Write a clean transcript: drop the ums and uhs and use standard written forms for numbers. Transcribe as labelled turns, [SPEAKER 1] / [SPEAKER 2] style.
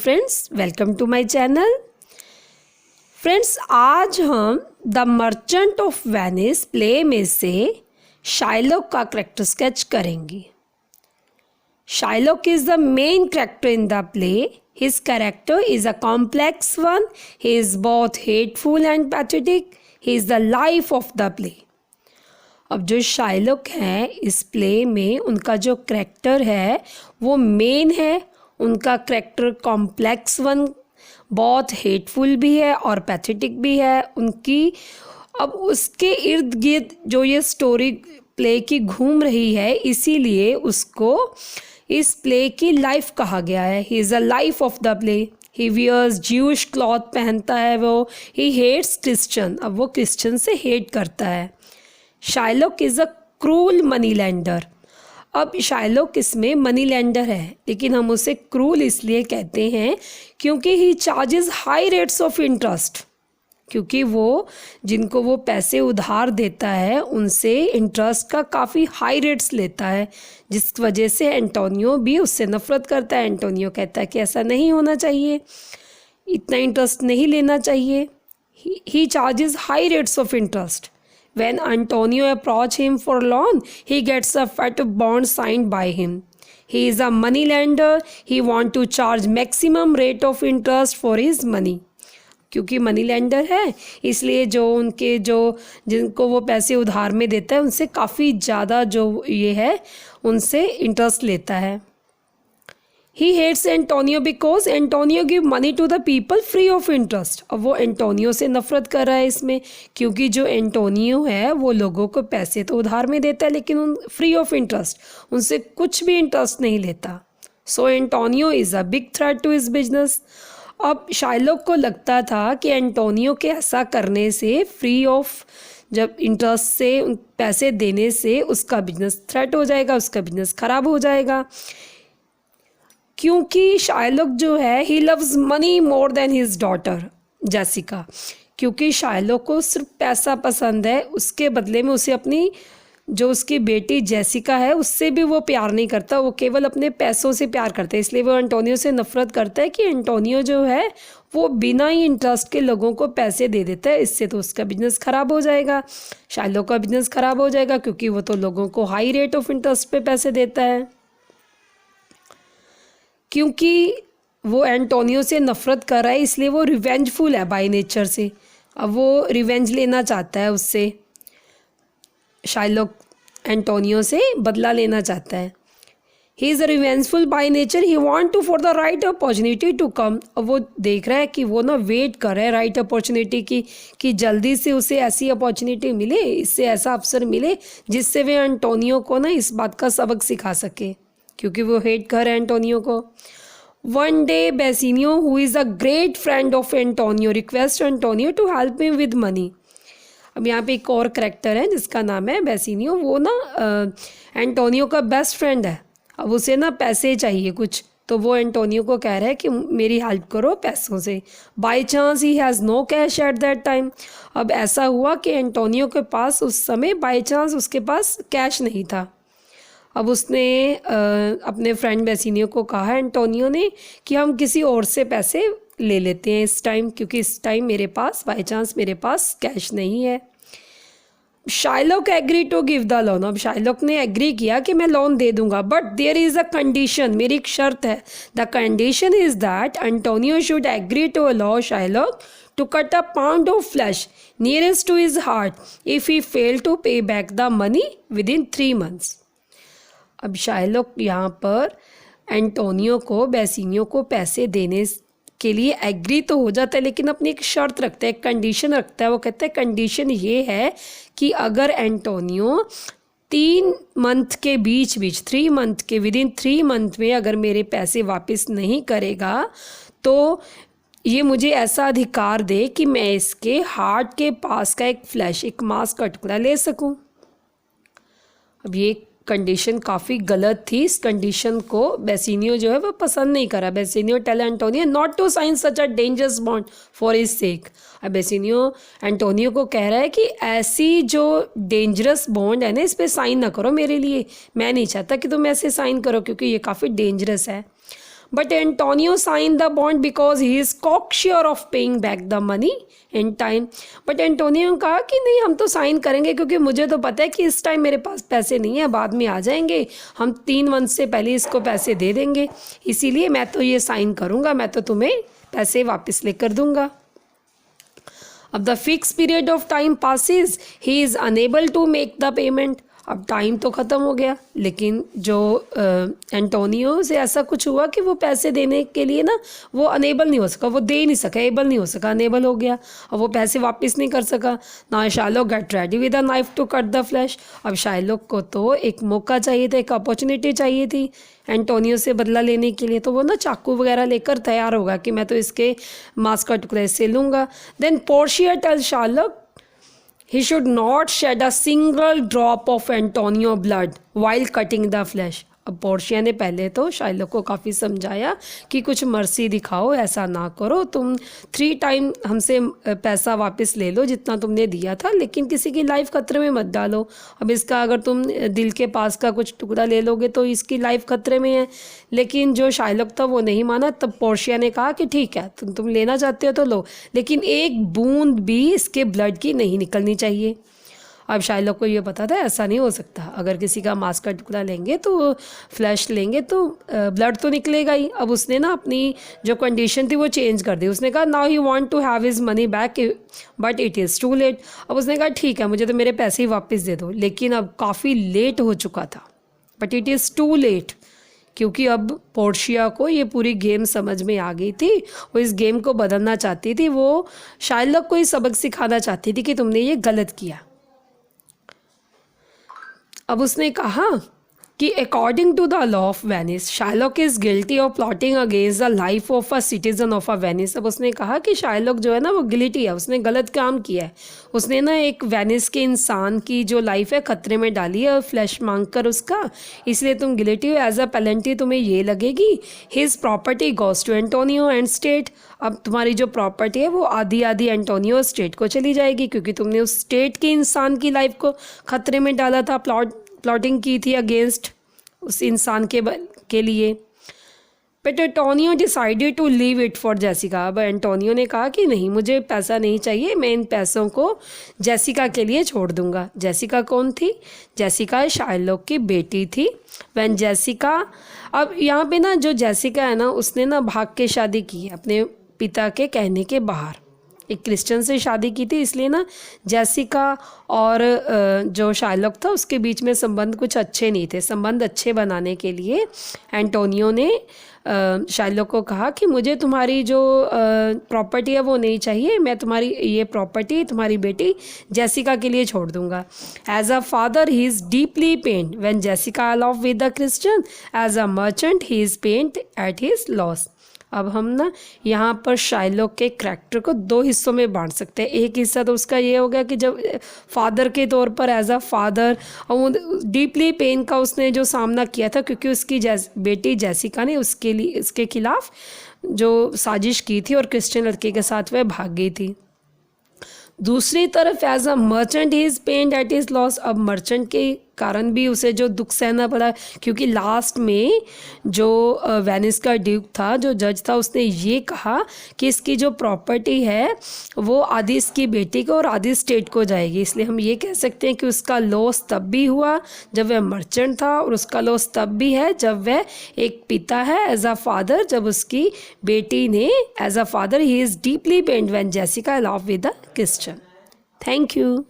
[SPEAKER 1] Friends, welcome to my channel. Friends, आज हम the Merchant of Venice play में से शाइलॉक का करेक्टर स्केच करेंगे। Shylock is the main character in the play. His character is a complex one. He is both hateful and pathetic. He is the life of the play. अब जो Shylock हैं इस play में उनका जो character है वो मेन है। उनका करेक्टर कॉम्प्लेक्स वन, बहुत हेटफुल भी है और पैथेटिक भी है उनकी। अब उसके इर्द गिर्द जो ये स्टोरी प्ले की घूम रही है, इसीलिए उसको इस प्ले की लाइफ कहा गया है। He is a life of the play. He wears Jewish cloth पहनता है वो। ही हेट्स क्रिश्चियन, अब वो क्रिश्चियन से हेट करता है। Shylock is a cruel money lender. अब शाइलॉक इसमें मनी लेंडर है, लेकिन हम उसे क्रूल इसलिए कहते हैं क्योंकि he charges high rates of interest. क्योंकि वो जिनको वो पैसे उधार देता है उनसे इंटरेस्ट का काफ़ी हाई रेट्स लेता है, जिस वजह से एंटोनियो भी उससे नफ़रत करता है। एंटोनियो कहता है कि ऐसा नहीं होना चाहिए, इतना इंटरेस्ट नहीं लेना चाहिए। He charges high rates of interest. When Antonio approaches him for loan, he gets a fat bond signed by him. He is a money lender. He wants to charge maximum rate of interest for his money. क्योंकि money lender है इसलिए जिनको वो पैसे उधार में देता है उनसे काफ़ी ज़्यादा जो ये है उनसे इंटरेस्ट लेता है। He hates Antonio because Antonio give money to the people free of interest. अब वो एंटोनियो से नफ़रत कर रहा है इसमें, क्योंकि जो एंटोनियो है वो लोगों को पैसे तो उधार में देता है लेकिन उन फ्री ऑफ इंटरेस्ट, उनसे कुछ भी इंटरेस्ट नहीं लेता। So Antonio is a big threat to his business. अब शाइलॉक को लगता था कि एंटोनियो के ऐसा करने से, फ्री ऑफ जब इंटरेस्ट से पैसे देने से उसका बिजनेस थ्रेट हो जाएगा, उसका बिजनेस ख़राब हो जाएगा। क्योंकि शाइलॉक जो है he loves money more than his daughter Jessica. क्योंकि शाइलॉक को सिर्फ पैसा पसंद है, उसके बदले में उसे अपनी जो उसकी बेटी जेसिका है उससे भी वो प्यार नहीं करता, वो केवल अपने पैसों से प्यार करता है। इसलिए वो एंटोनियो से नफ़रत करता है कि एंटोनियो जो है वो बिना ही इंटरेस्ट के लोगों को पैसे दे देता है, इससे तो उसका बिजनेस ख़राब हो जाएगा, शाइलॉक का बिजनेस ख़राब हो जाएगा, क्योंकि वो तो लोगों को हाई रेट ऑफ इंटरेस्ट पे पैसे देता है। क्योंकि वो एंटोनियो से नफ़रत कर रहा है इसलिए वो रिवेंजफुल है बाय नेचर से। अब वो रिवेंज लेना चाहता है उससे, शाइलॉक एंटोनियो से बदला लेना चाहता है। He is a revengeful by nature. He want to for the right opportunity to come. अब वो देख रहा है कि वो ना वेट कर रहा है राइट अपॉर्चुनिटी की, कि जल्दी से उसे ऐसी अपॉर्चुनिटी मिले, इससे ऐसा अवसर मिले जिससे वे एंटोनियो को ना इस बात का सबक सिखा सके, क्योंकि वो हेट कर रहा है एंटोनियो को। One day Bassanio who is a great friend of Antonio request Antonio to help him with money. अब यहाँ पे एक और करेक्टर है जिसका नाम है बेसिनियो। वो ना एंटोनियो का बेस्ट फ्रेंड है। अब उसे ना पैसे चाहिए कुछ, तो वो एंटोनियो को कह रहा है कि मेरी हेल्प करो पैसों से। By chance he has no cash at that time. अब ऐसा हुआ कि एंटोनियो के पास उस समय बाई चांस उसके पास कैश नहीं था। अब उसने अपने फ्रेंड बेसिनियो को कहा एंटोनियो ने कि हम किसी और से पैसे ले लेते हैं इस टाइम, क्योंकि इस टाइम मेरे पास बाई चांस मेरे पास कैश नहीं है। Shylock agree to give the loan. अब शाइलॉक ने एग्री किया कि मैं लोन दे दूंगा, but there is a condition, मेरी एक शर्त है। The condition is that Antonio should agree to allow Shylock to cut a pound of flesh nearest to his heart if he failed to pay back the money within 3 months. अब Shylock यहाँ पर Antonio को, Bassanio को पैसे देने के लिए agree तो हो जाता है, लेकिन अपनी एक शर्त रखता है, एक कंडीशन रखता है। वो कहता है कंडीशन ये है कि अगर एंटोनियो 3 मंथ के बीच 3 मंथ के विदिन 3 मंथ में अगर मेरे पैसे वापस नहीं करेगा तो ये मुझे ऐसा अधिकार दे कि मैं इसके हार्ट के पास का एक फ्लैश, एक मांस का टुकड़ा ले सकूं। अब ये कंडीशन काफ़ी गलत थी। इस कंडीशन को बेसिनियो जो है वो पसंद नहीं करा। Bassanio tell Antonio not to sign such a dangerous bond for his sake. अब बेसिनियो एंटोनियो को कह रहा है कि ऐसी जो डेंजरस बॉन्ड है ना, इस पर साइन ना करो मेरे लिए, मैं नहीं चाहता कि तुम ऐसे साइन करो क्योंकि ये काफ़ी डेंजरस है। But Antonio signed the bond because he is cocksure of paying back the money in time. But Antonio ने कहा कि नहीं, हम तो साइन करेंगे क्योंकि मुझे तो पता है कि इस टाइम मेरे पास पैसे नहीं है, बाद में आ जाएंगे, हम 3 मंथ से पहले इसको पैसे दे देंगे, इसीलिए मैं तो ये साइन करूँगा, मैं तो तुम्हें पैसे वापस लेकर दूंगा. अब the fix period of time passes, he is unable to make the payment. अब टाइम तो ख़त्म हो गया, लेकिन जो एंटोनियो से ऐसा कुछ हुआ कि वो पैसे देने के लिए ना वो अनेबल नहीं हो सका, वो दे नहीं सका, एबल नहीं हो सका, अनेबल हो गया, और वो पैसे वापस नहीं कर सका. ना Shylock get ready with a knife to cut the flesh. अब शार्लॉक को तो एक मौका चाहिए था, एक अपॉर्चुनिटी चाहिए थी एंटोनियो से बदला लेने के लिए, तो वो ना चाकू वगैरह लेकर तैयार होगा कि मैं तो इसके मांस का टुकड़े से लूँगा. Then Portia tell Shylock he should not shed a single drop of Antonio blood while cutting the flesh. अब पोर्शिया ने पहले तो शार्लॉक को काफ़ी समझाया कि कुछ मर्सी दिखाओ, ऐसा ना करो, तुम 3 टाइम हमसे पैसा वापस ले लो जितना तुमने दिया था, लेकिन किसी की लाइफ खतरे में मत डालो. अब इसका अगर तुम दिल के पास का कुछ टुकड़ा ले लोगे तो इसकी लाइफ खतरे में है. लेकिन जो शार्लॉक था वो नहीं माना. तब पोर्शिया ने कहा कि ठीक है, तुम लेना चाहते हो तो लो, लेकिन एक बूंद भी इसके ब्लड की नहीं निकलनी चाहिए. अब शार्लॉक को ये पता था ऐसा नहीं हो सकता, अगर किसी का मांस का टुकड़ा लेंगे तो फ्लैश लेंगे तो ब्लड तो निकलेगा ही. अब उसने ना अपनी जो कंडीशन थी वो चेंज कर दी. उसने कहा now he want to have his money back but it is too late. अब उसने कहा ठीक है, मुझे तो मेरे पैसे ही वापस दे दो, लेकिन अब काफ़ी लेट हो चुका था. But it is too late, क्योंकि अब पोर्शिया को ये पूरी गेम समझ में आ गई थी, वो इस गेम को बदलना चाहती थी, वो शार्लॉक को ही सबक सिखाना चाहती थी कि तुमने ये गलत किया. अब उसने कहा कि according to the law of Venice Shylock is guilty of plotting against the life of a citizen of a Venice. अब उसने कहा कि शार्लॉक जो है ना वो गिल्टी है, उसने गलत काम किया है, उसने ना एक वेनिस के इंसान की जो लाइफ है खतरे में डाली है फ्लैश मांग कर उसका, इसलिए तुम गिल्टी हो. एज अ पेनल्टी तुम्हें ये लगेगी his property goes to Antonio and state. अब तुम्हारी जो प्रॉपर्टी है वो आधी आधी एंटोनियो स्टेट को चली जाएगी, क्योंकि तुमने उस स्टेट के इंसान की लाइफ को खतरे में डाला था, प्लॉटिंग की थी अगेंस्ट उस इंसान के लिए. But Antonio decided to leave it for Jessica. अब एंटोनियो ने कहा कि नहीं, मुझे पैसा नहीं चाहिए, मैं इन पैसों को जेसिका के लिए छोड़ दूंगा. जेसिका कौन थी? जेसिका शार्लॉक की बेटी थी. व्हेन जेसिका, अब यहाँ पे ना जो जेसिका है ना उसने ना भाग के शादी की है अपने पिता के कहने के बाहर, एक क्रिश्चियन से शादी की थी, इसलिए ना जेसिका और जो शार्लॉक था उसके बीच में संबंध कुछ अच्छे नहीं थे. संबंध अच्छे बनाने के लिए एंटोनियो ने शार्लॉक को कहा कि मुझे तुम्हारी जो प्रॉपर्टी है वो नहीं चाहिए, मैं तुम्हारी ये प्रॉपर्टी तुम्हारी बेटी जेसिका के लिए छोड़ दूंगा. As a father he is deeply pained when Jessica allow with the Christian. As a merchant he is pained at his loss. अब हम ना यहाँ पर शार्लॉक के करैक्टर को 2 हिस्सों में बांट सकते हैं. एक हिस्सा तो उसका ये हो गया कि जब फादर के तौर पर एज अ फादर, और डीपली पेन का उसने जो सामना किया था, क्योंकि उसकी बेटी जेसिका ने उसके खिलाफ जो साजिश की थी और क्रिश्चियन लड़के के साथ वह भाग गई थी. दूसरी तरफ as a merchant he is pained at his loss. अब मर्चेंट के कारण भी उसे जो दुख सहना पड़ा, क्योंकि लास्ट में जो वेनिस का ड्यूक था, जो जज था, उसने ये कहा कि इसकी जो प्रॉपर्टी है वो आधी इसकी बेटी को और आधी स्टेट को जाएगी. इसलिए हम ये कह सकते हैं कि उसका लॉस तब भी हुआ जब वह मर्चेंट था, और उसका लॉस तब भी है जब वह एक पिता है एज अ फादर, जब उसकी बेटी ने as a father he is deeply pained when Jessica love with the Christian. Thank you.